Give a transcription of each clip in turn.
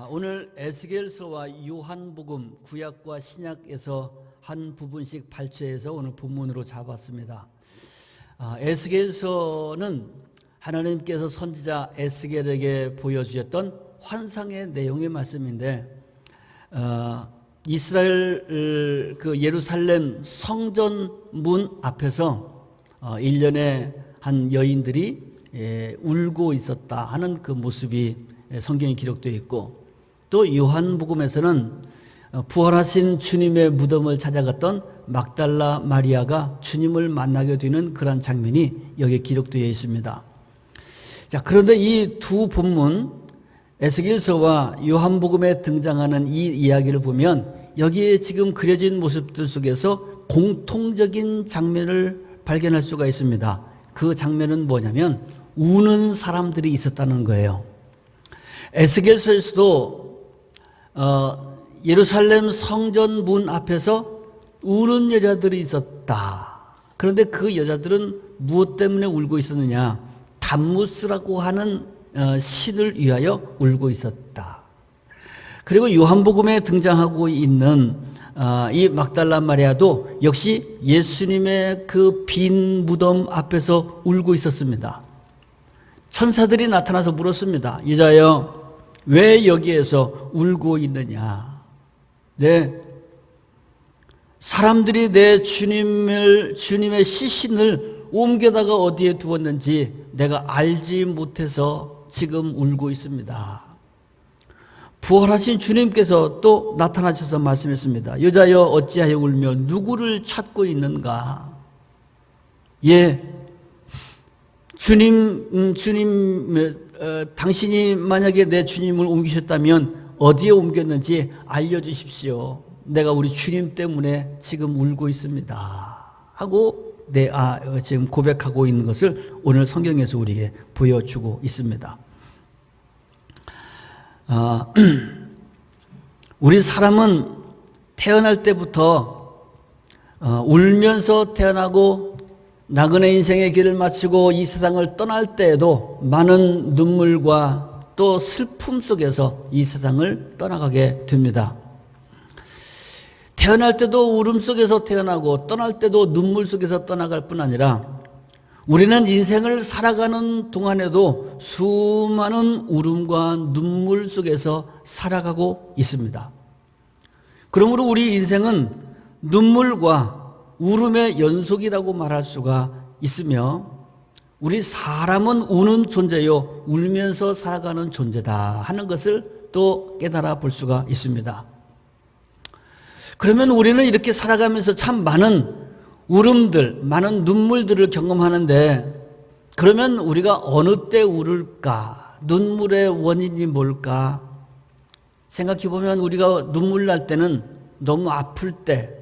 오늘 에스겔서와 요한복음 구약과 신약에서 한 부분씩 발췌해서 오늘 본문으로 잡았습니다. 에스겔서는 하나님께서 선지자 에스겔에게 보여주셨던 환상의 내용의 말씀인데, 이스라엘 그 예루살렘 성전 문 앞에서 1년에 한 여인들이 울고 있었다 하는 그 모습이 성경에 기록되어 있고, 또 요한복음에서는 부활하신 주님의 무덤을 찾아갔던 막달라 마리아가 주님을 만나게 되는 그런 장면이 여기에 기록되어 있습니다. 자, 그런데 이 두 본문 에스겔서와 요한복음에 등장하는 이 이야기를 보면 여기에 지금 그려진 모습들 속에서 공통적인 장면을 발견할 수가 있습니다. 그 장면은 뭐냐면 우는 사람들이 있었다는 거예요. 에스겔서에서도 예루살렘 성전 문 앞에서 우는 여자들이 있었다. 그런데 그 여자들은 무엇 때문에 울고 있었느냐? 담무스라고 하는 신을 위하여 울고 있었다. 그리고 요한복음에 등장하고 있는 이 막달라 마리아도 역시 예수님의 그 빈 무덤 앞에서 울고 있었습니다. 천사들이 나타나서 물었습니다. 여자여, 왜 여기에서 울고 있느냐? 사람들이 내 주님의 시신을 옮겨다가 어디에 두었는지 내가 알지 못해서 지금 울고 있습니다. 부활하신 주님께서 또 나타나셔서 말씀했습니다. 여자여, 어찌하여 울며 누구를 찾고 있는가? 당신이 만약에 내 주님을 옮기셨다면 어디에 옮겼는지 알려주십시오. 내가 우리 주님 때문에 지금 울고 있습니다. 하고 지금 고백하고 있는 것을 오늘 성경에서 우리에게 보여주고 있습니다. 우리 사람은 태어날 때부터 울면서 태어나고 나그네 인생의 길을 마치고 이 세상을 떠날 때에도 많은 눈물과 또 슬픔 속에서 이 세상을 떠나가게 됩니다. 태어날 때도 울음 속에서 태어나고 떠날 때도 눈물 속에서 떠나갈 뿐 아니라 우리는 인생을 살아가는 동안에도 수많은 울음과 눈물 속에서 살아가고 있습니다. 그러므로 우리 인생은 눈물과 울음의 연속이라고 말할 수가 있으며, 우리 사람은 우는 존재요 울면서 살아가는 존재다 하는 것을 또 깨달아 볼 수가 있습니다. 그러면 우리는 이렇게 살아가면서 참 많은 울음들, 많은 눈물들을 경험하는데, 그러면 우리가 어느 때 울을까? 눈물의 원인이 뭘까? 생각해 보면 우리가 눈물 날 때는 너무 아플 때,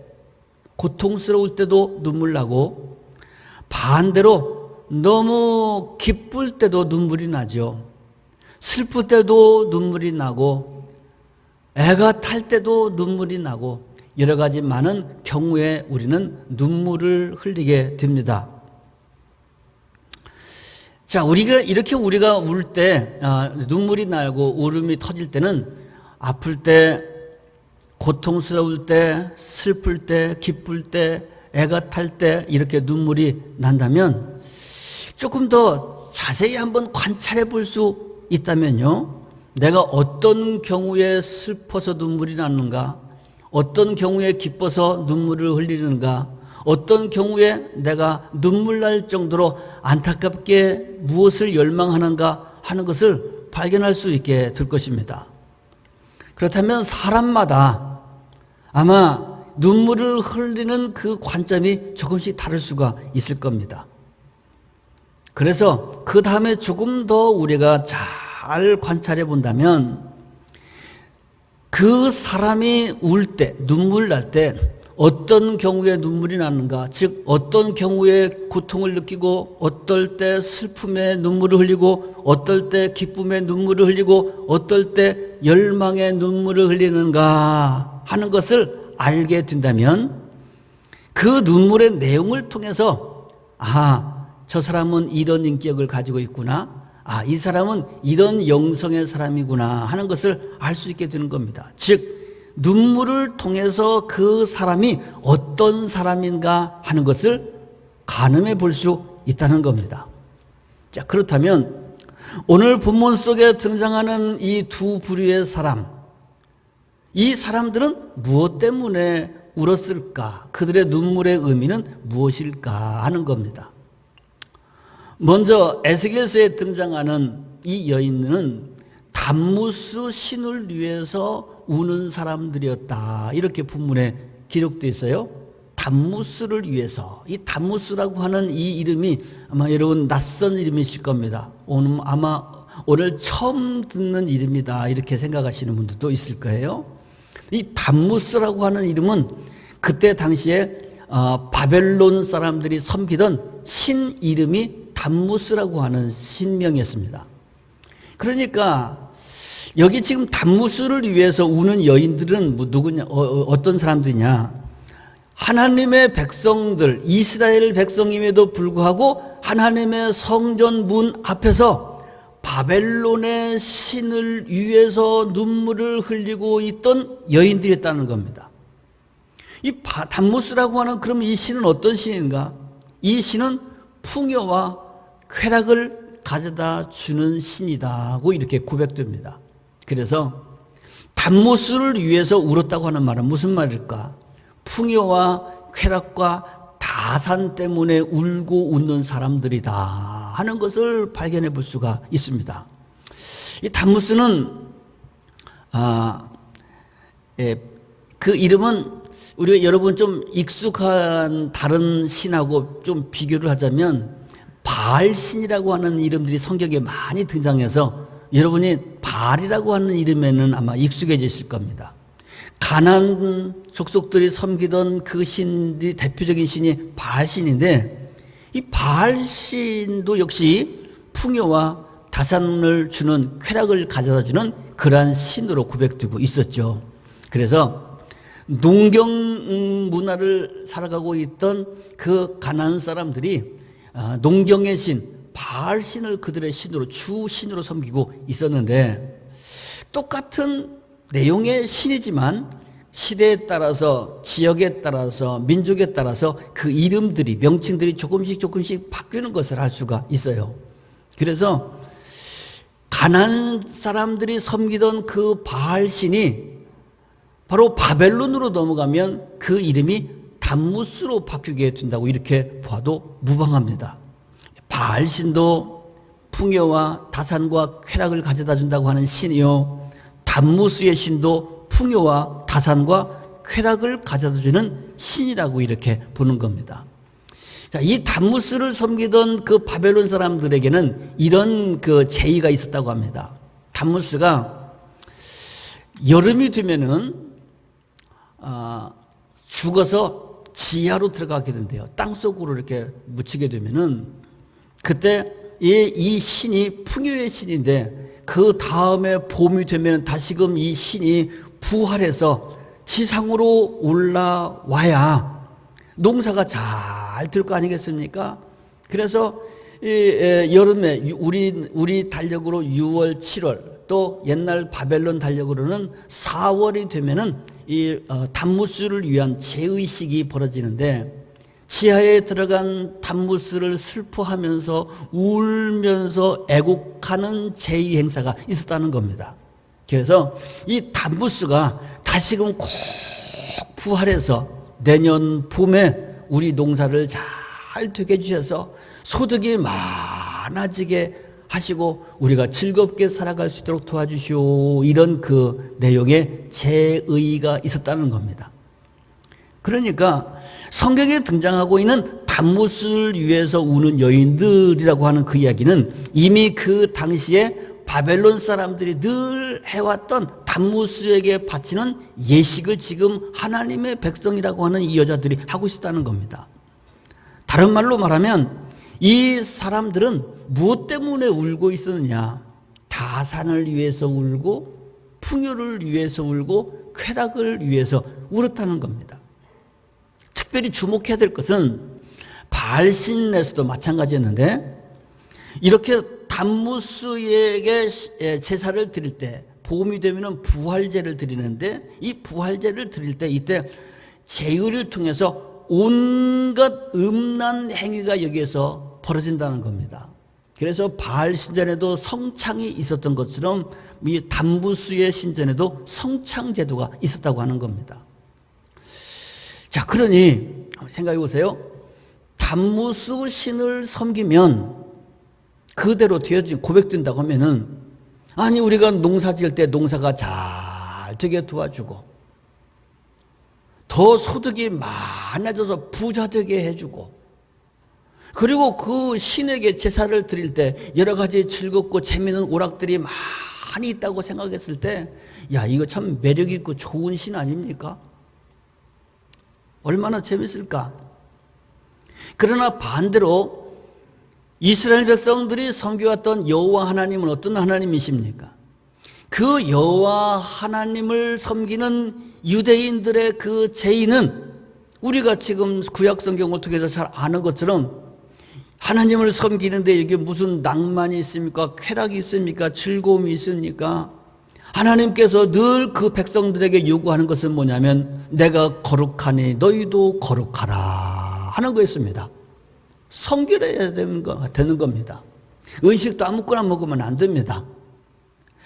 고통스러울 때도 눈물 나고, 반대로 너무 기쁠 때도 눈물이 나죠. 슬플 때도 눈물이 나고, 애가 탈 때도 눈물이 나고, 여러 가지 많은 경우에 우리는 눈물을 흘리게 됩니다. 자, 우리가 울 때, 눈물이 나고 울음이 터질 때는 아플 때, 고통스러울 때, 슬플 때, 기쁠 때, 애가 탈 때 이렇게 눈물이 난다면 조금 더 자세히 한번 관찰해 볼 수 있다면요, 내가 어떤 경우에 슬퍼서 눈물이 나는가, 어떤 경우에 기뻐서 눈물을 흘리는가, 어떤 경우에 내가 눈물 날 정도로 안타깝게 무엇을 열망하는가 하는 것을 발견할 수 있게 될 것입니다. 그렇다면 사람마다 아마 눈물을 흘리는 그 관점이 조금씩 다를 수가 있을 겁니다. 그래서 그 다음에 조금 더 우리가 잘 관찰해 본다면, 그 사람이 울 때, 눈물 날 때 어떤 경우에 눈물이 나는가, 즉 어떤 경우에 고통을 느끼고, 어떨 때 슬픔에 눈물을 흘리고, 어떨 때 기쁨에 눈물을 흘리고, 어떨 때 열망의 눈물을 흘리는가 하는 것을 알게 된다면, 그 눈물의 내용을 통해서 저 사람은 이런 인격을 가지고 있구나, 이 사람은 이런 영성의 사람이구나 하는 것을 알 수 있게 되는 겁니다. 즉 눈물을 통해서 그 사람이 어떤 사람인가 하는 것을 가늠해 볼 수 있다는 겁니다. 자, 그렇다면 오늘 본문 속에 등장하는 이 두 부류의 사람, 이 사람들은 무엇 때문에 울었을까? 그들의 눈물의 의미는 무엇일까 하는 겁니다. 먼저 에스겔서에 등장하는 이 여인은 담무스 신을 위해서 우는 사람들이었다. 이렇게 본문에 기록되어 있어요. 담무스를 위해서. 이 담무스라고 하는 이 이름이 아마 여러분 낯선 이름이실 겁니다. 오늘 처음 듣는 이름이다. 이렇게 생각하시는 분들도 있을 거예요. 이 담무스라고 하는 이름은 그때 당시에 바벨론 사람들이 섬기던 신 이름이 담무스라고 하는 신명이었습니다. 그러니까 여기 지금 담무스를 위해서 우는 여인들은 누구냐, 어떤 사람들이냐? 하나님의 백성들, 이스라엘 백성임에도 불구하고 하나님의 성전 문 앞에서 바벨론의 신을 위해서 눈물을 흘리고 있던 여인들이었다는 겁니다. 이 담무스라고 하는 그럼 이 신은 어떤 신인가? 이 신은 풍요와 쾌락을 가져다 주는 신이다고 이렇게 고백됩니다. 그래서 담무스를 위해서 울었다고 하는 말은 무슨 말일까? 풍요와 쾌락과 다산 때문에 울고 웃는 사람들이다 하는 것을 발견해 볼 수가 있습니다. 이 담무스는 그 이름은 우리가 여러분 좀 익숙한 다른 신하고 좀 비교를 하자면 바알신이라고 하는 이름들이 성경에 많이 등장해서 여러분이 바알이라고 하는 이름에는 아마 익숙해지실 겁니다. 가나안 족속들이 섬기던 그 신이 대표적인 신이 바알신인데 이 바알신도 역시 풍요와 다산을 주는 쾌락을 가져다 주는 그러한 신으로 고백되고 있었죠. 그래서 농경 문화를 살아가고 있던 그 가나안 사람들이 농경의 신 바알신을 그들의 신으로 주신으로 섬기고 있었는데 똑같은 내용의 신이지만 시대에 따라서 지역에 따라서 민족에 따라서 그 이름들이 명칭들이 조금씩 바뀌는 것을 알 수가 있어요. 그래서 가나안 사람들이 섬기던 그 바알신이 바로 바벨론으로 넘어가면 그 이름이 담무스로 바뀌게 된다고 이렇게 봐도 무방합니다. 바알신도 풍요와 다산과 쾌락을 가져다 준다고 하는 신이요, 담무스의 신도 풍요와 다산과 쾌락을 가져다 주는 신이라고 이렇게 보는 겁니다. 자, 이 담무스를 섬기던 그 바벨론 사람들에게는 이런 그 제의가 있었다고 합니다. 담무스가 여름이 되면은 죽어서 지하로 들어가게 된대요. 땅속으로 이렇게 묻히게 되면은 그때 이 신이 풍요의 신인데 그 다음에 봄이 되면 다시금 이 신이 부활해서 지상으로 올라와야 농사가 잘 될 거 아니겠습니까? 그래서 여름에 우리 달력으로 6월, 7월 또 옛날 바벨론 달력으로는 4월이 되면은 이 담무스를 위한 제의식이 벌어지는데 지하에 들어간 담무스를 슬퍼하면서 울면서 애곡하는 제의 행사가 있었다는 겁니다. 그래서 이 담무스가 다시금 꼭 부활해서 내년 봄에 우리 농사를 잘 되게 해주셔서 소득이 많아지게 하시고 우리가 즐겁게 살아갈 수 있도록 도와주시오, 이런 그 내용의 제의가 있었다는 겁니다. 그러니까 성경에 등장하고 있는 담무스를 위해서 우는 여인들이라고 하는 그 이야기는 이미 그 당시에 바벨론 사람들이 늘 해왔던 담무스에게 바치는 예식을 지금 하나님의 백성이라고 하는 이 여자들이 하고 있었다는 겁니다. 다른 말로 말하면 이 사람들은 무엇 때문에 울고 있었느냐? 다산을 위해서 울고 풍요를 위해서 울고 쾌락을 위해서 울었다는 겁니다. 특별히 주목해야 될 것은 바알신에서도 마찬가지였는데 이렇게 담무스에게 제사를 드릴 때, 봄이 되면은 부활제를 드리는데, 이 부활제를 드릴 때 이때 제의를 통해서 온갖 음란 행위가 여기에서 벌어진다는 겁니다. 그래서 바알 신전에도 성창이 있었던 것처럼 이 담무스의 신전에도 성창 제도가 있었다고 하는 겁니다. 자, 그러니 생각해 보세요. 담무스 신을 섬기면 그대로 되어진 고백된다고 하면은, 아니 우리가 농사 지을 때 농사가 잘 되게 도와주고 더 소득이 많아져서 부자 되게 해주고, 그리고 그 신에게 제사를 드릴 때 여러 가지 즐겁고 재미있는 오락들이 많이 있다고 생각했을 때, 야, 이거 참 매력 있고 좋은 신 아닙니까? 얼마나 재밌을까? 그러나 반대로 이스라엘 백성들이 섬겨왔던 여호와 하나님은 어떤 하나님이십니까? 그 여호와 하나님을 섬기는 유대인들의 그 죄인은 우리가 지금 구약 성경을 통해서 잘 아는 것처럼 하나님을 섬기는데 이게 무슨 낭만이 있습니까? 쾌락이 있습니까? 즐거움이 있습니까? 하나님께서 늘 그 백성들에게 요구하는 것은 뭐냐면, 내가 거룩하니 너희도 거룩하라 하는 거였습니다. 성결해야 되는 겁니다. 음식도 아무거나 먹으면 안 됩니다.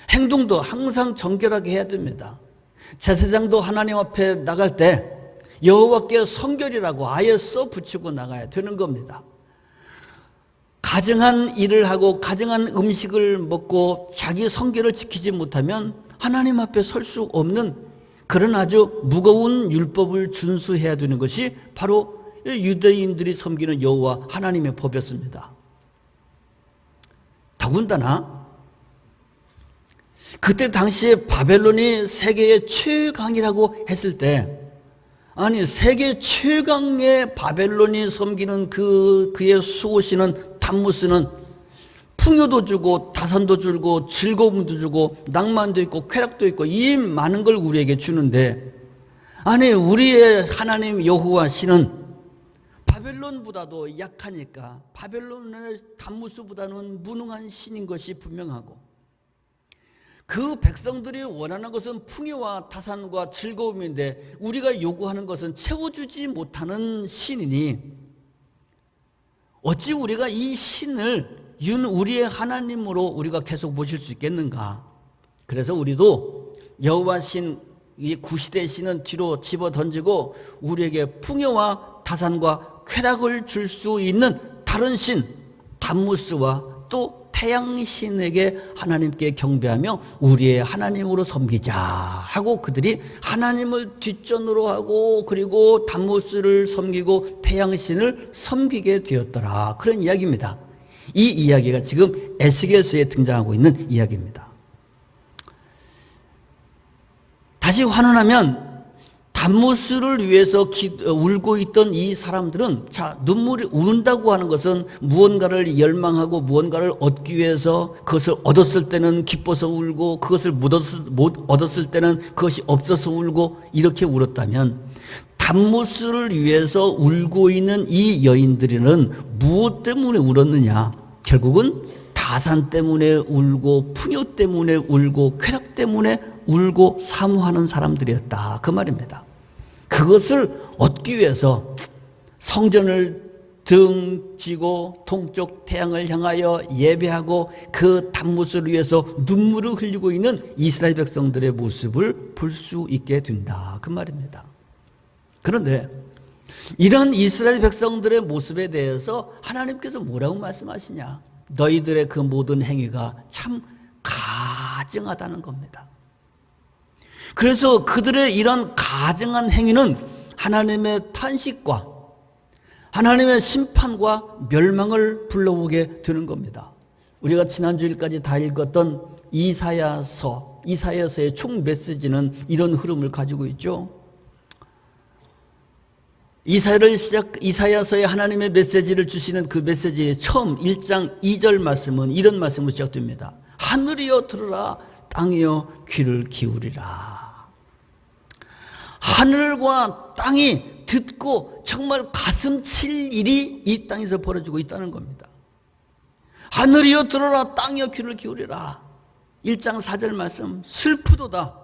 행동도 항상 정결하게 해야 됩니다. 제사장도 하나님 앞에 나갈 때 여호와께 성결이라고 아예 써붙이고 나가야 되는 겁니다. 가증한 일을 하고 가증한 음식을 먹고 자기 성결을 지키지 못하면 하나님 앞에 설 수 없는 그런 아주 무거운 율법을 준수해야 되는 것이 바로 유대인들이 섬기는 여호와 하나님의 법이었습니다. 더군다나 그때 당시에 바벨론이 세계의 최강이라고 했을 때, 아니 세계 최강의 바벨론이 섬기는 그의 수호신은 담무스는 풍요도 주고 다산도 주고 즐거움도 주고 낭만도 있고 쾌락도 있고 이 많은 걸 우리에게 주는데, 아니 우리의 하나님 여호와 신은 바벨론보다도 약하니까 바벨론의 담무스보다는 무능한 신인 것이 분명하고, 그 백성들이 원하는 것은 풍요와 타산과 즐거움인데 우리가 요구하는 것은 채워주지 못하는 신이니 어찌 우리가 이 신을 우리의 하나님으로 우리가 계속 모실 수 있겠는가? 그래서 우리도 여호와 신, 이 구시대 신은 뒤로 집어 던지고 우리에게 풍요와 타산과 쾌락을 줄 수 있는 다른 신 담무스와 또 태양신에게 하나님께 경배하며 우리의 하나님으로 섬기자 하고 그들이 하나님을 뒷전으로 하고 그리고 담무스를 섬기고 태양신을 섬기게 되었더라. 그런 이야기입니다. 이 이야기가 지금 에스겔서에 등장하고 있는 이야기입니다. 다시 환원하면 담무스를 위해서 울고 있던 이 사람들은, 자, 눈물이 우는다고 하는 것은 무언가를 열망하고 무언가를 얻기 위해서 그것을 얻었을 때는 기뻐서 울고 그것을 못 얻었을 때는 그것이 없어서 울고 이렇게 울었다면, 담무스를 위해서 울고 있는 이 여인들은 무엇 때문에 울었느냐? 결국은 다산 때문에 울고 풍요 때문에 울고 쾌락 때문에 울고 사모하는 사람들이었다, 그 말입니다. 그것을 얻기 위해서 성전을 등지고 동쪽 태양을 향하여 예배하고 그 담무스를 위해서 눈물을 흘리고 있는 이스라엘 백성들의 모습을 볼 수 있게 된다, 그 말입니다. 그런데 이런 이스라엘 백성들의 모습에 대해서 하나님께서 뭐라고 말씀하시냐? 너희들의 그 모든 행위가 참 가증하다는 겁니다. 그래서 그들의 이런 가증한 행위는 하나님의 탄식과 하나님의 심판과 멸망을 불러오게 되는 겁니다. 우리가 지난주일까지 다 읽었던 이사야서의 총 메시지는 이런 흐름을 가지고 있죠. 이사야서에 하나님의 메시지를 주시는 그 메시지의 처음 1장 2절 말씀은 이런 말씀으로 시작됩니다. 하늘이여 들으라, 땅이여 귀를 기울이라. 하늘과 땅이 듣고 정말 가슴 칠 일이 이 땅에서 벌어지고 있다는 겁니다. 하늘이여 들어라, 땅이여 귀를 기울이라. 1장 4절 말씀, 슬프도다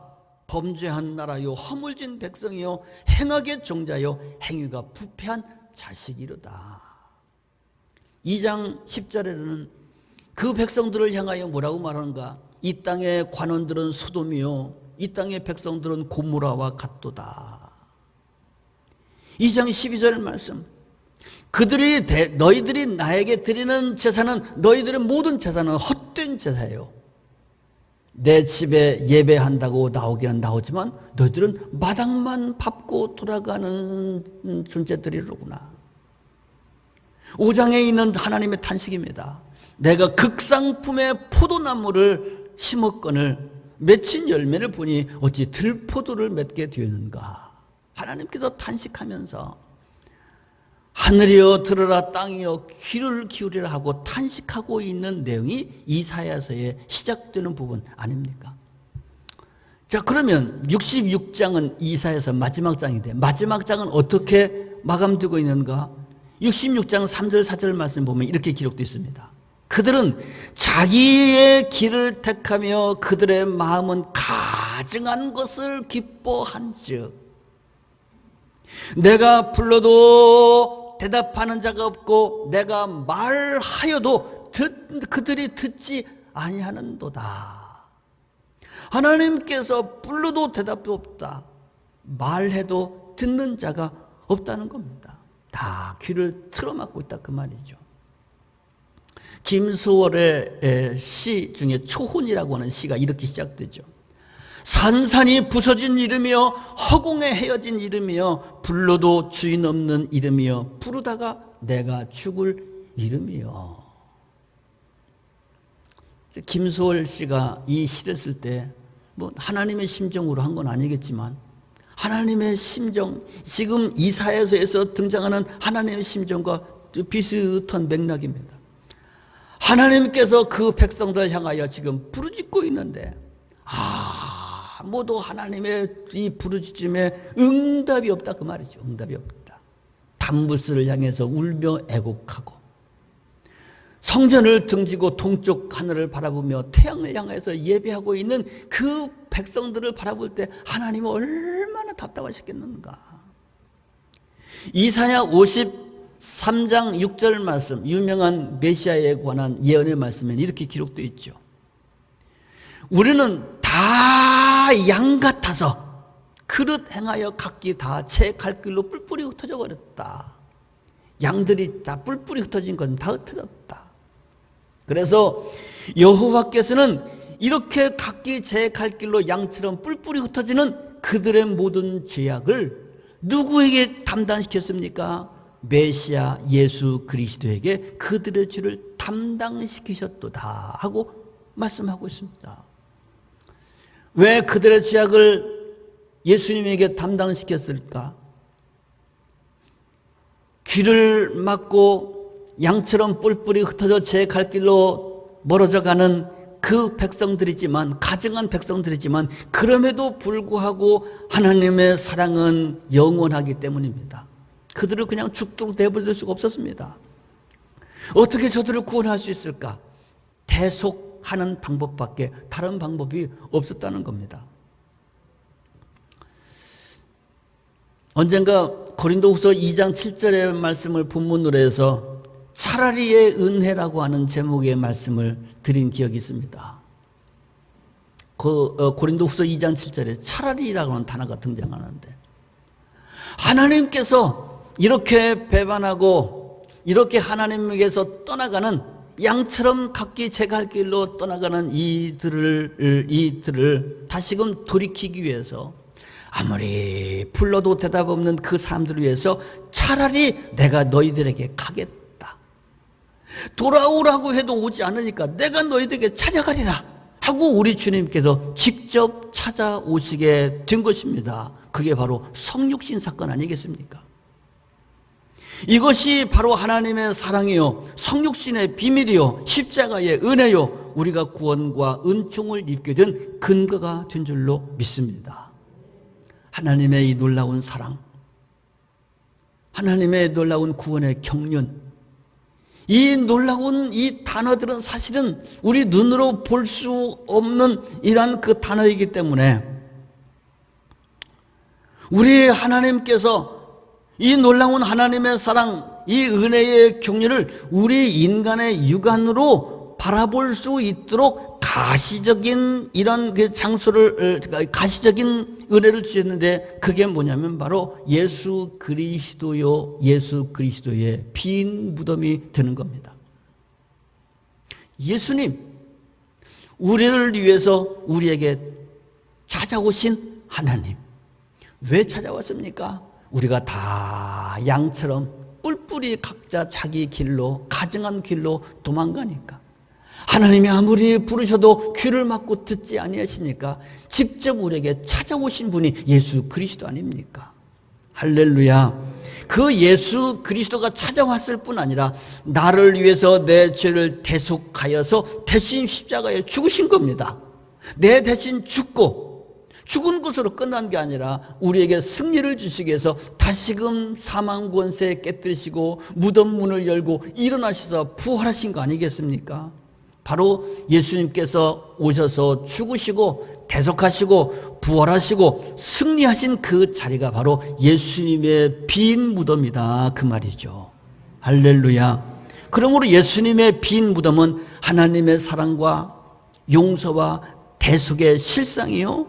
범죄한 나라요 허물진 백성이요 행악의 종자요 행위가 부패한 자식이로다. 2장 10절에는 그 백성들을 향하여 뭐라고 말하는가? 이 땅의 관원들은 소돔이요 이 땅의 백성들은 고모라와 같도다. 2장 12절 말씀, 너희들이 나에게 드리는 제사는, 너희들의 모든 제사는 헛된 제사예요. 내 집에 예배한다고 나오기는 나오지만 너희들은 마당만 밟고 돌아가는 존재들이로구나. 5장에 있는 하나님의 탄식입니다. 내가 극상품의 포도나무를 심었거늘 맺힌 열매를 보니 어찌 들포도를 맺게 되었는가. 하나님께서 탄식하면서 하늘이여 들으라, 땅이여 귀를 기울이라 하고 탄식하고 있는 내용이 이사야서에 시작되는 부분 아닙니까? 자, 그러면 66장은 이사야서 마지막 장인데 마지막 장은 어떻게 마감되고 있는가? 66장 3절 4절 말씀 보면 이렇게 기록되어 있습니다. 그들은 자기의 길을 택하며 그들의 마음은 가증한 것을 기뻐한즉 내가 불러도 대답하는 자가 없고 내가 말하여도 그들이 듣지 아니하는도다. 하나님께서 불러도 대답이 없다, 말해도 듣는 자가 없다는 겁니다. 다 귀를 틀어막고 있다 그 말이죠. 김소월의 시 중에 초혼이라고 하는 시가 이렇게 시작되죠. 산산이 부서진 이름이여 허공에 헤어진 이름이여 불러도 주인 없는 이름이여 부르다가 내가 죽을 이름이여. 김소월 씨가 이 시를 쓸 때 뭐 하나님의 심정으로 한 건 아니겠지만 하나님의 심정, 지금 이사야서에서 등장하는 하나님의 심정과 비슷한 맥락입니다. 하나님께서 그 백성들 향하여 지금 부르짖고 있는데 아무도 하나님의 이 부르짖음에 응답이 없다 그 말이죠. 응답이 없다. 담부스를 향해서 울며 애곡하고 성전을 등지고 동쪽 하늘을 바라보며 태양을 향해서 예배하고 있는 그 백성들을 바라볼 때 하나님은 얼마나 답답하셨겠는가. 이사야 53장 6절 말씀, 유명한 메시아에 관한 예언의 말씀에는 이렇게 기록되어 있죠. 우리는 다 양 같아서 그릇 행하여 각기 다 제 갈 길로 뿔뿔이 흩어져 버렸다. 양들이 다 뿔뿔이 흩어진 건 다 흩어졌다. 그래서 여호와께서는 이렇게 각기 제 갈 길로 양처럼 뿔뿔이 흩어지는 그들의 모든 죄악을 누구에게 담당시켰습니까? 메시아 예수 그리스도에게 그들의 죄를 담당시키셨도다 하고 말씀하고 있습니다. 왜 그들의 죄악을 예수님에게 담당시켰을까? 귀를 막고 양처럼 뿔뿔이 흩어져 제 갈 길로 멀어져 가는 그 백성들이지만, 가증한 백성들이지만 그럼에도 불구하고 하나님의 사랑은 영원하기 때문입니다. 그들을 그냥 죽도록 내버릴 수가 없었습니다. 어떻게 저들을 구원할 수 있을까? 대속하는 방법밖에 다른 방법이 없었다는 겁니다. 언젠가 고린도후서 2장 7절의 말씀을 본문으로 해서 차라리의 은혜라고 하는 제목의 말씀을 드린 기억이 있습니다. 고린도후서 2장 7절에 차라리라고 하는 단어가 등장하는데, 하나님께서 이렇게 배반하고 이렇게 하나님에게서 떠나가는 양처럼 각기 제 갈 길로 떠나가는 이들을 다시금 돌이키기 위해서 아무리 불러도 대답 없는 그 사람들을 위해서 차라리 내가 너희들에게 가겠다, 돌아오라고 해도 오지 않으니까 내가 너희들에게 찾아가리라 하고 우리 주님께서 직접 찾아오시게 된 것입니다. 그게 바로 성육신 사건 아니겠습니까? 이것이 바로 하나님의 사랑이요, 성육신의 비밀이요, 십자가의 은혜요, 우리가 구원과 은총을 입게 된 근거가 된 줄로 믿습니다. 하나님의 이 놀라운 사랑, 하나님의 놀라운 구원의 경륜, 이 놀라운 이 단어들은 사실은 우리 눈으로 볼 수 없는 이러한 그 단어이기 때문에 우리 하나님께서 이 놀라운 하나님의 사랑, 이 은혜의 경륜을 우리 인간의 육안으로 바라볼 수 있도록 가시적인 이런 그 장소를, 가시적인 은혜를 주셨는데 그게 뭐냐면 바로 예수 그리스도요, 예수 그리스도의 빈 무덤이 되는 겁니다. 예수님, 우리를 위해서 우리에게 찾아오신 하나님. 왜 찾아왔습니까? 우리가 다 양처럼 뿔뿔이 각자 자기 길로, 가증한 길로 도망가니까. 하나님이 아무리 부르셔도 귀를 막고 듣지 아니하시니까 직접 우리에게 찾아오신 분이 예수 그리스도 아닙니까? 할렐루야. 그 예수 그리스도가 찾아왔을 뿐 아니라 나를 위해서 내 죄를 대속하여서 대신 십자가에 죽으신 겁니다. 내 대신 죽은 것으로 끝난 게 아니라 우리에게 승리를 주시기 위해서 다시금 사망 권세 깨뜨리시고 무덤 문을 열고 일어나셔서 부활하신 거 아니겠습니까? 바로 예수님께서 오셔서 죽으시고 대속하시고 부활하시고 승리하신 그 자리가 바로 예수님의 빈 무덤이다 그 말이죠. 할렐루야. 그러므로 예수님의 빈 무덤은 하나님의 사랑과 용서와 대속의 실상이요,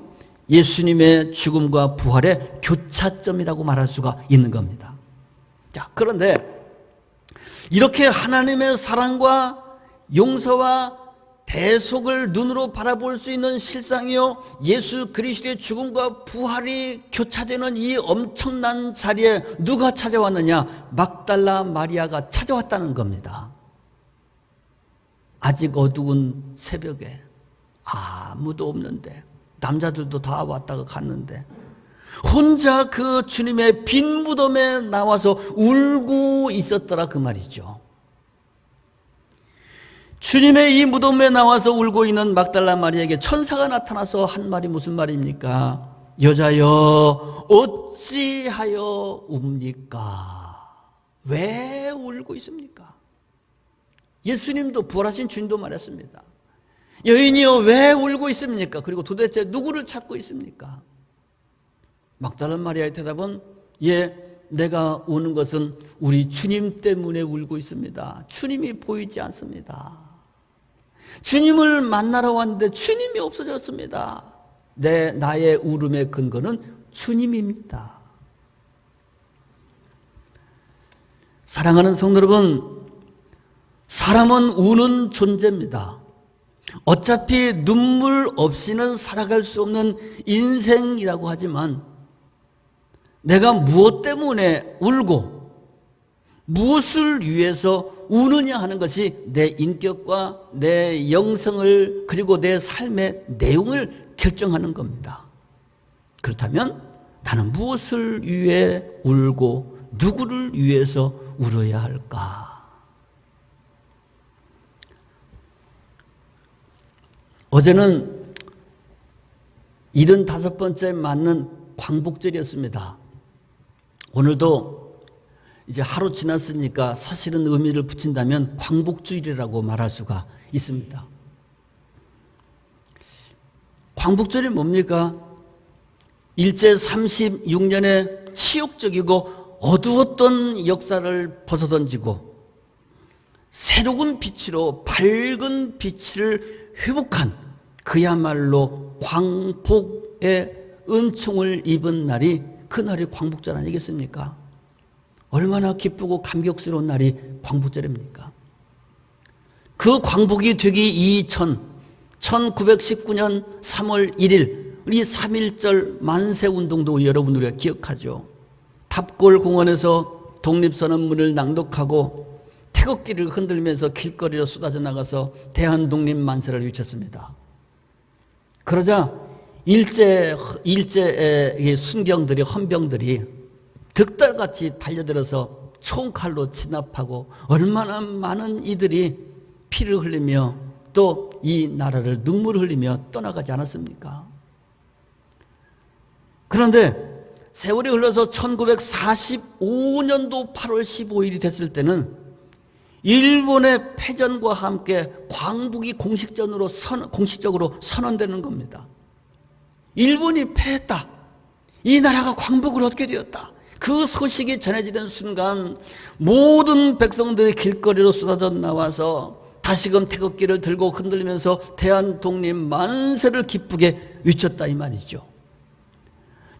예수님의 죽음과 부활의 교차점이라고 말할 수가 있는 겁니다. 자, 그런데 이렇게 하나님의 사랑과 용서와 대속을 눈으로 바라볼 수 있는 실상이요, 예수 그리스도의 죽음과 부활이 교차되는 이 엄청난 자리에 누가 찾아왔느냐? 막달라 마리아가 찾아왔다는 겁니다. 아직 어두운 새벽에 아무도 없는데, 남자들도 다 왔다가 갔는데 혼자 그 주님의 빈 무덤에 나와서 울고 있었더라 그 말이죠. 주님의 이 무덤에 나와서 울고 있는 막달라 마리아에게 천사가 나타나서 한 말이 무슨 말입니까? 여자여 어찌하여 웁니까? 왜 울고 있습니까? 예수님도 부활하신 주님도 말했습니다. 여인이여 왜 울고 있습니까? 그리고 도대체 누구를 찾고 있습니까? 막달라 마리아의 대답은 내가 우는 것은 우리 주님 때문에 울고 있습니다. 주님이 보이지 않습니다. 주님을 만나러 왔는데 주님이 없어졌습니다. 나의 울음의 근거는 주님입니다. 사랑하는 성도 여러분, 사람은 우는 존재입니다. 어차피 눈물 없이는 살아갈 수 없는 인생이라고 하지만 내가 무엇 때문에 울고 무엇을 위해서 우느냐 하는 것이 내 인격과 내 영성을 그리고 내 삶의 내용을 결정하는 겁니다. 그렇다면 나는 무엇을 위해 울고 누구를 위해서 울어야 할까? 어제는 75번째 맞는 광복절이었습니다. 오늘도 이제 하루 지났으니까 사실은 의미를 붙인다면 광복주일이라고 말할 수가 있습니다. 광복절이 뭡니까? 일제 36년의 치욕적이고 어두웠던 역사를 벗어던지고 새로운 빛으로 밝은 빛을 회복한 그야말로 광복의 은총을 입은 날이 그날이 광복절 아니겠습니까? 얼마나 기쁘고 감격스러운 날이 광복절입니까? 그 광복이 되기 이전 1919년 3월 1일 이 3.1절 만세운동도 여러분 우리가 기억하죠. 탑골공원에서 독립선언문을 낭독하고 태극기를 흔들면서 길거리로 쏟아져 나가서 대한독립 만세를 외쳤습니다. 그러자 일제의 순경들이, 헌병들이 득달같이 달려들어서 총칼로 진압하고 얼마나 많은 이들이 피를 흘리며 또 이 나라를 눈물을 흘리며 떠나가지 않았습니까? 그런데 세월이 흘러서 1945년도 8월 15일이 됐을 때는 일본의 패전과 함께 광복이 공식적으로 선언되는 겁니다. 일본이 패했다. 이 나라가 광복을 얻게 되었다. 그 소식이 전해지는 순간 모든 백성들이 길거리로 쏟아져 나와서 다시금 태극기를 들고 흔들면서 대한독립 만세를 기쁘게 외쳤다 이 말이죠.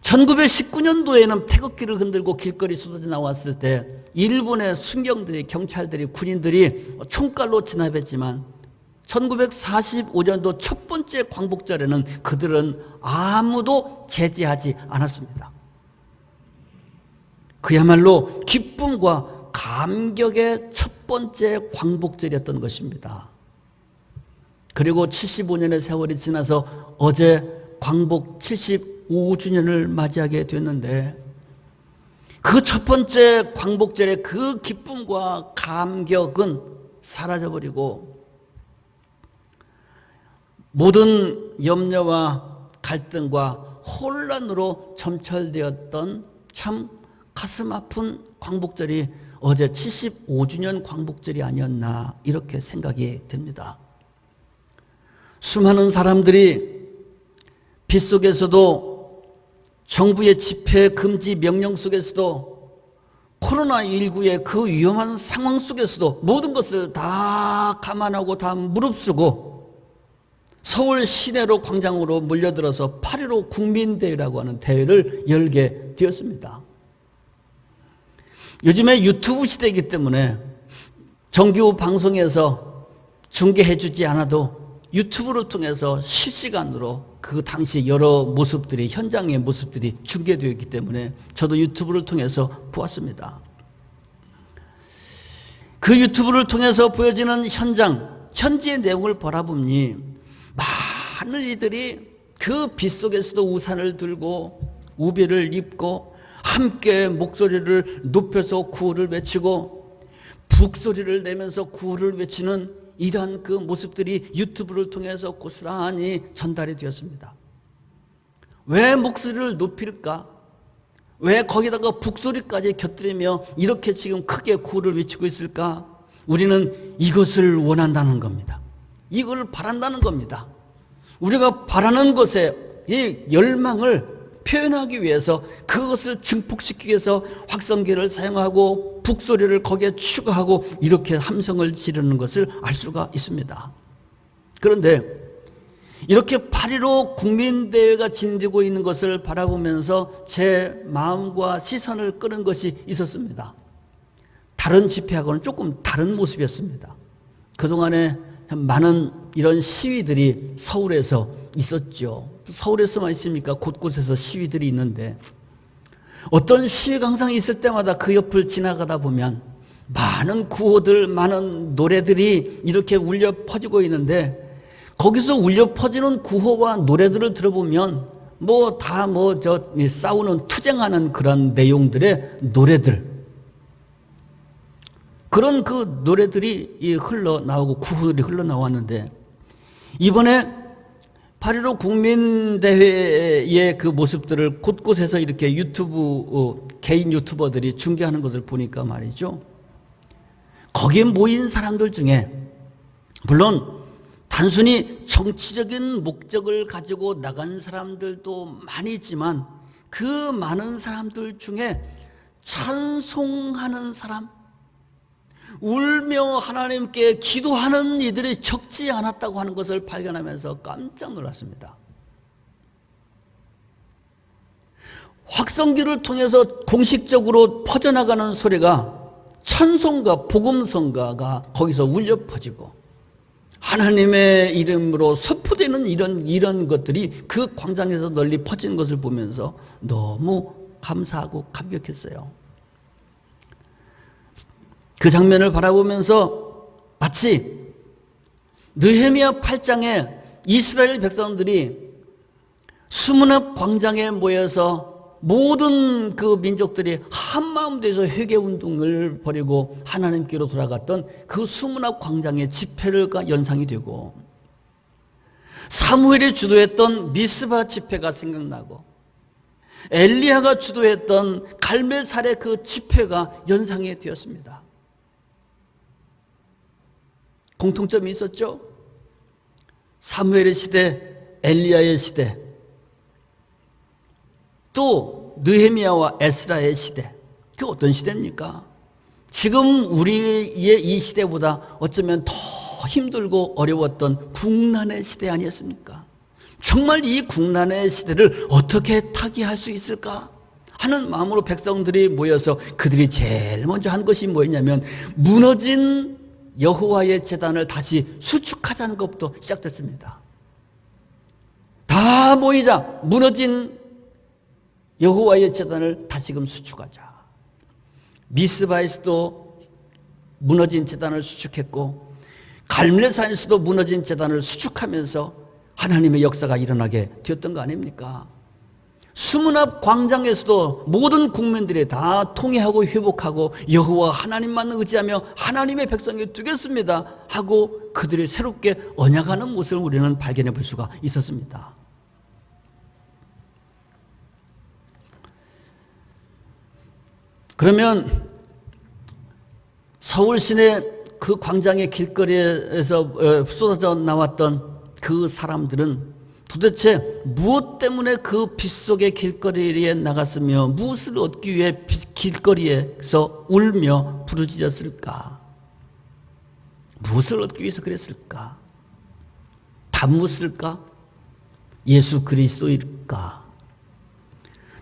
1919년도에는 태극기를 흔들고 길거리 쏟아져 나왔을 때 일본의 순경들이, 경찰들이, 군인들이 총칼로 진압했지만 1945년도 첫 번째 광복절에는 그들은 아무도 제지하지 않았습니다. 그야말로 기쁨과 감격의 첫 번째 광복절이었던 것입니다. 그리고 75년의 세월이 지나서 어제 광복 75주년을 맞이하게 됐는데 그 첫 번째 광복절의 그 기쁨과 감격은 사라져버리고 모든 염려와 갈등과 혼란으로 점철되었던 참 가슴 아픈 광복절이 어제 75주년 광복절이 아니었나 이렇게 생각이 됩니다. 수많은 사람들이 빗속에서도 정부의 집회 금지 명령 속에서도 코로나19의 그 위험한 상황 속에서도 모든 것을 다 감안하고 다 무릅쓰고 서울 시내로 광장으로 몰려들어서 8.15 국민대회라고 하는 대회를 열게 되었습니다. 요즘에 유튜브 시대이기 때문에 정규 방송에서 중계해 주지 않아도 유튜브를 통해서 실시간으로 그 당시 여러 모습들이, 현장의 모습들이 중계되어 있기 때문에 저도 유튜브를 통해서 보았습니다. 그 유튜브를 통해서 보여지는 현지의 내용을 바라보니 많은 이들이 그 빗속에서도 우산을 들고 우비를 입고 함께 목소리를 높여서 구호를 외치고 북소리를 내면서 구호를 외치는 이러한 그 모습들이 유튜브를 통해서 고스란히 전달이 되었습니다. 왜 목소리를 높일까? 왜 거기다가 북소리까지 곁들이며 이렇게 지금 크게 구호를 외치고 있을까? 우리는 이것을 원한다는 겁니다. 이걸 바란다는 겁니다. 우리가 바라는 것에 이 열망을 표현하기 위해서 그것을 증폭시키기 위해서 확성기를 사용하고 북소리를 거기에 추가하고 이렇게 함성을 지르는 것을 알 수가 있습니다. 그런데 이렇게 8.15 국민대회가 진행되고 있는 것을 바라보면서 제 마음과 시선을 끄는 것이 있었습니다. 다른 집회하고는 조금 다른 모습이었습니다. 그동안에 많은 이런 시위들이 서울에서 있었죠. 서울에서만 있습니까? 곳곳에서 시위들이 있는데 어떤 시위 광장이 있을 때마다 그 옆을 지나가다 보면 많은 구호들, 많은 노래들이 이렇게 울려 퍼지고 있는데 거기서 울려 퍼지는 구호와 노래들을 들어보면 싸우는 투쟁하는 그런 내용들의 노래들, 그런 그 노래들이 흘러나오고 구호들이 흘러나왔는데 이번에 8.15 국민대회의 그 모습들을 곳곳에서 이렇게 개인 유튜버들이 중계하는 것을 보니까 말이죠. 거기에 모인 사람들 중에 물론 단순히 정치적인 목적을 가지고 나간 사람들도 많이 있지만 그 많은 사람들 중에 찬송하는 사람, 울며 하나님께 기도하는 이들이 적지 않았다고 하는 것을 발견하면서 깜짝 놀랐습니다. 확성기를 통해서 공식적으로 퍼져나가는 소리가 찬송가, 복음성가가 거기서 울려 퍼지고 하나님의 이름으로 선포되는 이런 것들이 그 광장에서 널리 퍼지는 것을 보면서 너무 감사하고 감격했어요. 그 장면을 바라보면서 마치 느헤미야 8장에 이스라엘 백성들이 수문 앞 광장에 모여서 모든 그 민족들이 한마음 돼서 회개운동을 벌이고 하나님께로 돌아갔던 그 수문 앞 광장의 집회가 연상이 되고 사무엘이 주도했던 미스바 집회가 생각나고 엘리야가 주도했던 갈멜살의 그 집회가 연상이 되었습니다. 공통점이 있었죠. 사무엘의 시대, 엘리야의 시대, 또 느헤미야와 에스라의 시대. 그게 어떤 시대입니까? 지금 우리의 이 시대보다 어쩌면 더 힘들고 어려웠던 국난의 시대 아니었습니까? 정말 이 국난의 시대를 어떻게 타개할 수 있을까 하는 마음으로 백성들이 모여서 그들이 제일 먼저 한 것이 뭐였냐면 무너진 여호와의 제단을 다시 수축하자는 것부터 시작됐습니다. 다 모이자. 무너진 여호와의 제단을 다시금 수축하자. 미스바에서도 무너진 제단을 수축했고 갈멜산에서도 무너진 제단을 수축하면서 하나님의 역사가 일어나게 되었던 거 아닙니까? 수문앞 광장에서도 모든 국민들이 다 통회하고 회복하고 여호와 하나님만 의지하며 하나님의 백성이 되겠습니다 하고 그들이 새롭게 언약하는 모습을 우리는 발견해 볼 수가 있었습니다. 그러면 서울 시내 그 광장의 길거리에서 쏟아져 나왔던 그 사람들은 도대체 무엇 때문에 그 빗속의 길거리에 나갔으며 무엇을 얻기 위해 길거리에서 울며 부르짖었을까? 무엇을 얻기 위해서 그랬을까? 담무스일까? 예수 그리스도일까?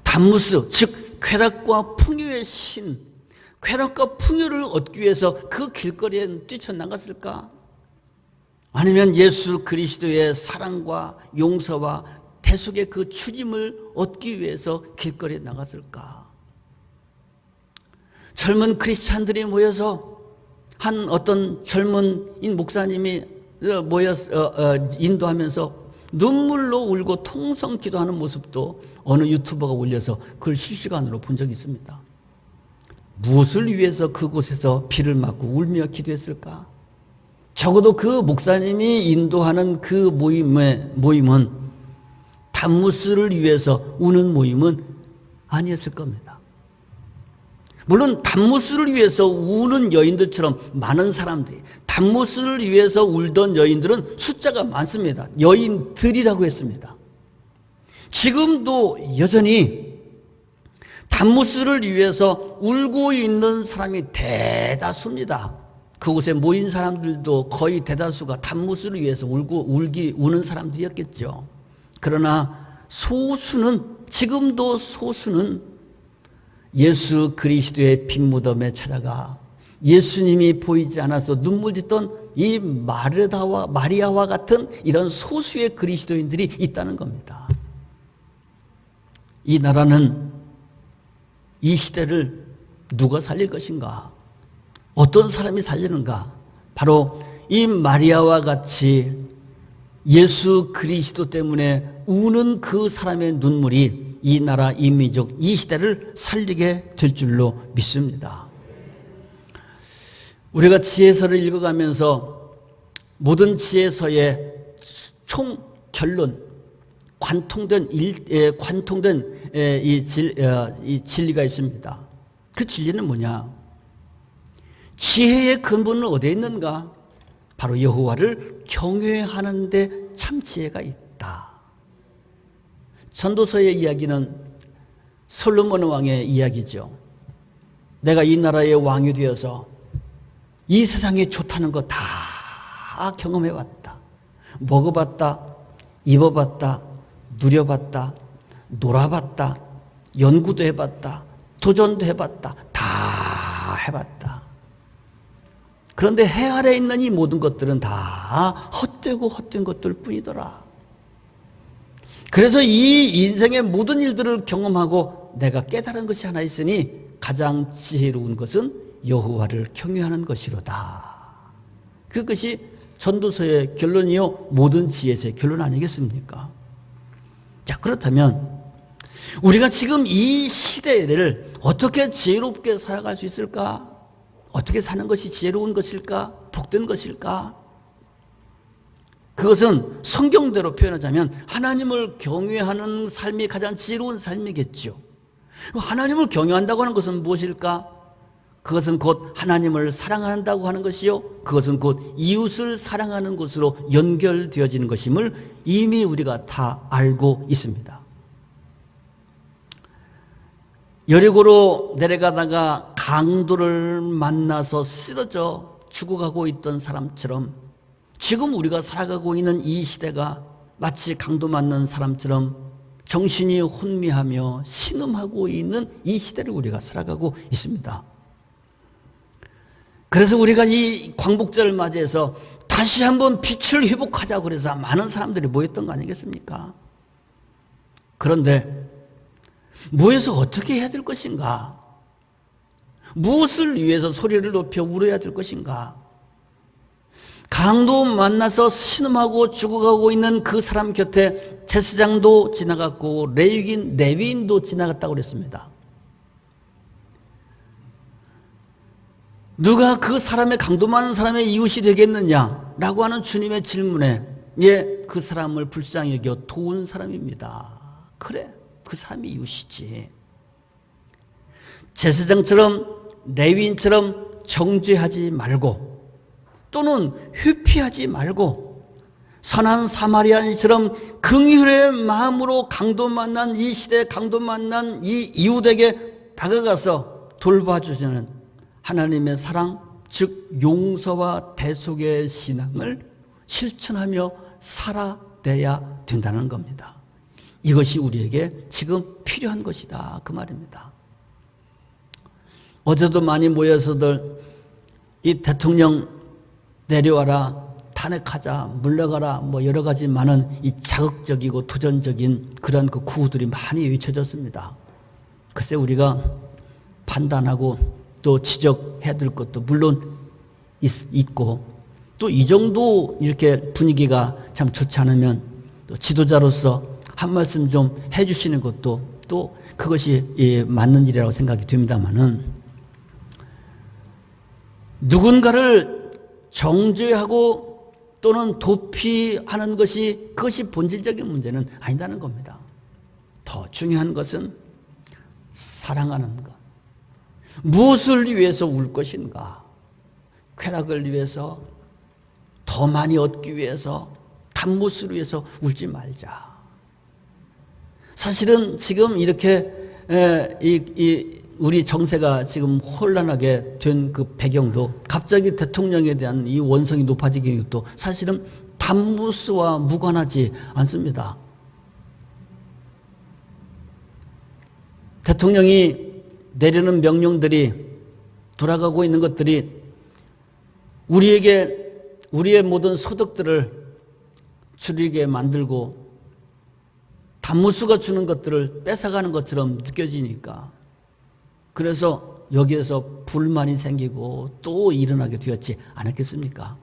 담무스, 즉 쾌락과 풍요의 신, 쾌락과 풍요를 얻기 위해서 그 길거리에 뛰쳐나갔을까? 아니면 예수 그리스도의 사랑과 용서와 대속의 그 추짐을 얻기 위해서 길거리에 나갔을까? 젊은 크리스찬들이 모여서 한 어떤 젊은 목사님이 모여서 인도하면서 눈물로 울고 통성 기도하는 모습도 어느 유튜버가 올려서 그걸 실시간으로 본 적이 있습니다. 무엇을 위해서 그곳에서 비를 맞고 울며 기도했을까? 적어도 그 목사님이 인도하는 그 모임은 담무스를 위해서 우는 모임은 아니었을 겁니다. 물론 담무스를 위해서 우는 여인들처럼 많은 사람들이, 담무스를 위해서 울던 여인들은 숫자가 많습니다. 여인들이라고 했습니다. 지금도 여전히 담무스를 위해서 울고 있는 사람이 대다수입니다. 그곳에 모인 사람들도 거의 대다수가 담무스를 위해서 우는 사람들이었겠죠. 그러나 지금도 소수는 예수 그리스도의 빈무덤에 찾아가 예수님이 보이지 않아서 눈물 짓던 이 마리아와 같은 이런 소수의 그리스도인들이 있다는 겁니다. 이 나라는, 이 시대를 누가 살릴 것인가? 어떤 사람이 살리는가? 바로 이 마리아와 같이 예수 그리스도 때문에 우는 그 사람의 눈물이 이 나라, 이 민족, 이 시대를 살리게 될 줄로 믿습니다. 우리가 지혜서를 읽어가면서 모든 지혜서의 총 결론, 관통된 이 진리가 있습니다. 그 진리는 뭐냐? 지혜의 근본은 어디에 있는가? 바로 여호와를 경외하는 데 참 지혜가 있다. 전도서의 이야기는 솔로몬 왕의 이야기죠. 내가 이 나라의 왕이 되어서 이 세상에 좋다는 거 다 경험해봤다. 먹어봤다. 입어봤다. 누려봤다. 놀아봤다. 연구도 해봤다. 도전도 해봤다. 다 해봤다. 그런데 해 아래에 있는 이 모든 것들은 다 헛되고 헛된 것들 뿐이더라. 그래서 이 인생의 모든 일들을 경험하고 내가 깨달은 것이 하나 있으니 가장 지혜로운 것은 여호와를 경외하는 것이로다. 그것이 전도서의 결론이요 모든 지혜서의 결론 아니겠습니까? 자, 그렇다면 우리가 지금 이 시대를 어떻게 지혜롭게 살아갈 수 있을까? 어떻게 사는 것이 지혜로운 것일까? 복된 것일까? 그것은 성경대로 표현하자면 하나님을 경외하는 삶이 가장 지혜로운 삶이겠죠. 하나님을 경외한다고 하는 것은 무엇일까? 그것은 곧 하나님을 사랑한다고 하는 것이요, 그것은 곧 이웃을 사랑하는 것으로 연결되어지는 것임을 이미 우리가 다 알고 있습니다. 여리고로 내려가다가 강도를 만나서 쓰러져 죽어가고 있던 사람처럼 지금 우리가 살아가고 있는 이 시대가 마치 강도 맞는 사람처럼 정신이 혼미하며 신음하고 있는 이 시대를 우리가 살아가고 있습니다. 그래서 우리가 이 광복절을 맞이해서 다시 한번 빛을 회복하자고 그래서 많은 사람들이 모였던 거 아니겠습니까? 그런데 모여서 어떻게 해야 될 것인가? 무엇을 위해서 소리를 높여 울어야 될 것인가? 강도 만나서 신음하고 죽어가고 있는 그 사람 곁에 제사장도 지나갔고 레위인도 지나갔다고 그랬습니다. 누가 그 사람의 강도 많은 사람의 이웃이 되겠느냐라고 하는 주님의 질문에 그 사람을 불쌍히 여겨 도운 사람입니다. 그래, 그 사람이 이웃이지. 제사장처럼 레위인처럼 정죄하지 말고 또는 회피하지 말고 선한 사마리아인처럼 긍휼의 마음으로 강도 만난 이 시대에 강도 만난 이 이웃에게 다가가서 돌봐주시는 하나님의 사랑, 즉 용서와 대속의 신앙을 실천하며 살아내야 된다는 겁니다. 이것이 우리에게 지금 필요한 것이다, 그 말입니다. 어제도 많이 모여서들 이 대통령 내려와라, 탄핵하자, 물러가라, 뭐 여러 가지 많은 이 자극적이고 도전적인 그런 그 구호들이 많이 외쳐졌습니다. 글쎄 우리가 판단하고 또 지적해야 될 것도 물론 있고 또 이 정도 이렇게 분위기가 참 좋지 않으면 또 지도자로서 한 말씀 좀 해주시는 것도 또 그것이 맞는 일이라고 생각이 됩니다만은 누군가를 정죄하고 또는 도피하는 것이 그것이 본질적인 문제는 아니다는 겁니다. 더 중요한 것은 사랑하는 것. 무엇을 위해서 울 것인가? 쾌락을 위해서, 더 많이 얻기 위해서, 단무스를 위해서 울지 말자. 사실은 지금 이렇게 우리 정세가 지금 혼란하게 된 그 배경도 갑자기 대통령에 대한 이 원성이 높아지는 것도 사실은 단무스와 무관하지 않습니다. 대통령이 내리는 명령들이 돌아가고 있는 것들이 우리의 모든 소득들을 줄이게 만들고 단무스가 주는 것들을 뺏어가는 것처럼 느껴지니까 그래서 여기에서 불만이 생기고 또 일어나게 되었지 않았겠습니까?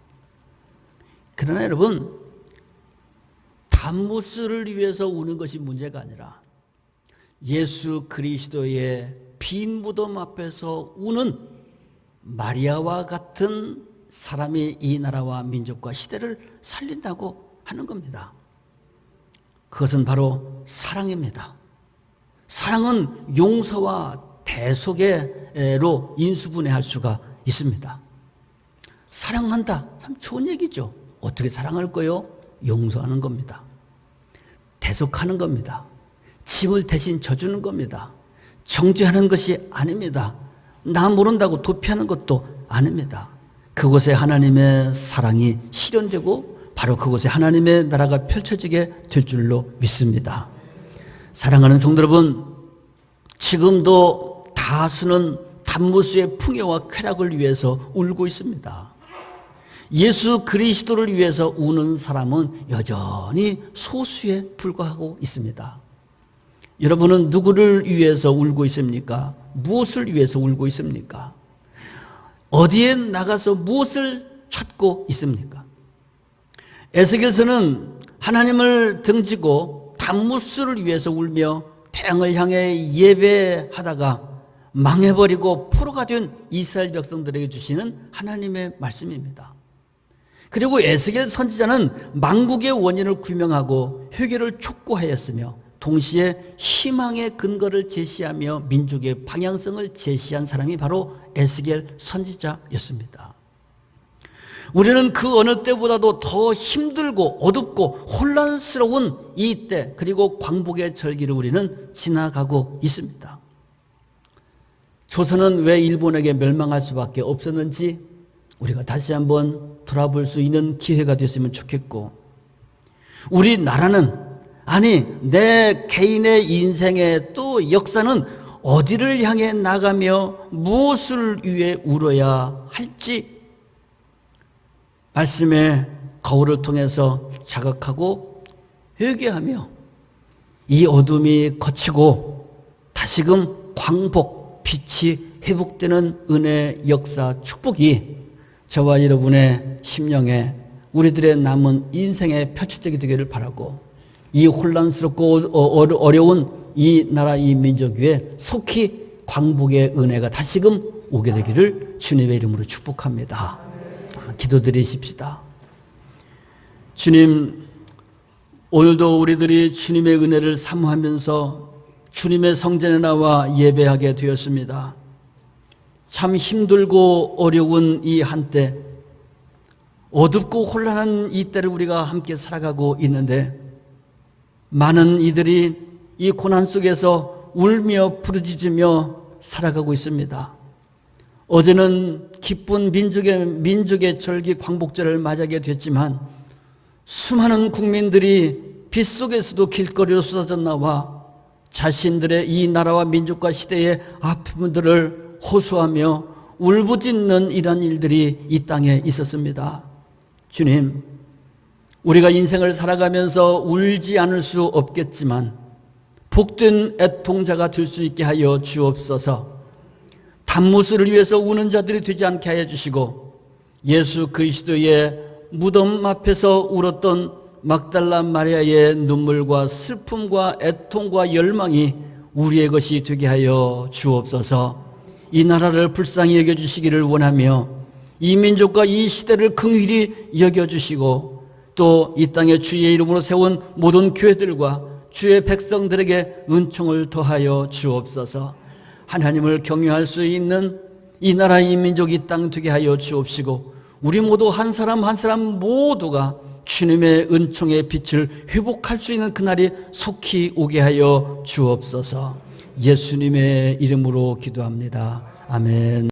그러나 여러분, 단무스를 위해서 우는 것이 문제가 아니라 예수 그리스도의 빈 무덤 앞에서 우는 마리아와 같은 사람이 이 나라와 민족과 시대를 살린다고 하는 겁니다. 그것은 바로 사랑입니다. 사랑은 용서와 대속으로 인수분해할 수가 있습니다. 사랑한다, 참 좋은 얘기죠. 어떻게 사랑할 거요? 용서하는 겁니다. 대속하는 겁니다. 짐을 대신 져주는 겁니다. 정죄하는 것이 아닙니다. 나 모른다고 도피하는 것도 아닙니다. 그곳에 하나님의 사랑이 실현되고 바로 그곳에 하나님의 나라가 펼쳐지게 될 줄로 믿습니다. 사랑하는 성도 여러분, 지금도 다수는 단무스의 풍요와 쾌락을 위해서 울고 있습니다. 예수 그리스도를 위해서 우는 사람은 여전히 소수에 불과하고 있습니다. 여러분은 누구를 위해서 울고 있습니까? 무엇을 위해서 울고 있습니까? 어디에 나가서 무엇을 찾고 있습니까? 에스겔서는 하나님을 등지고 단무스를 위해서 울며 태양을 향해 예배하다가 망해버리고 포로가 된 이스라엘 백성들에게 주시는 하나님의 말씀입니다. 그리고 에스겔 선지자는 만국의 원인을 규명하고 회개를 촉구하였으며 동시에 희망의 근거를 제시하며 민족의 방향성을 제시한 사람이 바로 에스겔 선지자였습니다. 우리는 그 어느 때보다도 더 힘들고 어둡고 혼란스러운 이 때, 그리고 광복의 절기를 우리는 지나가고 있습니다. 조선은 왜 일본에게 멸망할 수밖에 없었는지 우리가 다시 한번 돌아볼 수 있는 기회가 됐으면 좋겠고, 우리나라는, 아니 내 개인의 인생의 또 역사는 어디를 향해 나가며 무엇을 위해 울어야 할지 말씀의 거울을 통해서 자각하고 회개하며 이 어둠이 거치고 다시금 광복, 빛이 회복되는 은혜, 역사, 축복이 저와 여러분의 심령에, 우리들의 남은 인생에 펼쳐지게 되기를 바라고, 이 혼란스럽고 어려운 이 나라, 이 민족 위에 속히 광복의 은혜가 다시금 오게 되기를 주님의 이름으로 축복합니다. 기도드리십시다. 주님, 오늘도 우리들이 주님의 은혜를 사모하면서 주님의 성전에 나와 예배하게 되었습니다. 참 힘들고 어려운 이 한때, 어둡고 혼란한 이 때를 우리가 함께 살아가고 있는데, 많은 이들이 이 고난 속에서 울며 부르짖으며 살아가고 있습니다. 어제는 기쁜 민족의 절기 광복절을 맞이하게 됐지만, 수많은 국민들이 빛 속에서도 길거리로 쏟아져 나와 자신들의 이 나라와 민족과 시대의 아픔들을 호소하며 울부짖는 이런 일들이 이 땅에 있었습니다. 주님, 우리가 인생을 살아가면서 울지 않을 수 없겠지만 복된 애통자가 될 수 있게 하여 주옵소서. 단무스를 위해서 우는 자들이 되지 않게 하여 주시고, 예수 그리스도의 무덤 앞에서 울었던 막달라 마리아의 눈물과 슬픔과 애통과 열망이 우리의 것이 되게 하여 주옵소서. 이 나라를 불쌍히 여겨주시기를 원하며 이 민족과 이 시대를 긍휼히 여겨주시고, 또 이 땅에 주의 이름으로 세운 모든 교회들과 주의 백성들에게 은총을 더하여 주옵소서. 하나님을 경외할 수 있는 이 나라, 이 민족, 이 땅 되게 하여 주옵시고, 우리 모두 한 사람 한 사람 모두가 주님의 은총의 빛을 회복할 수 있는 그날이 속히 오게 하여 주옵소서. 예수님의 이름으로 기도합니다. 아멘.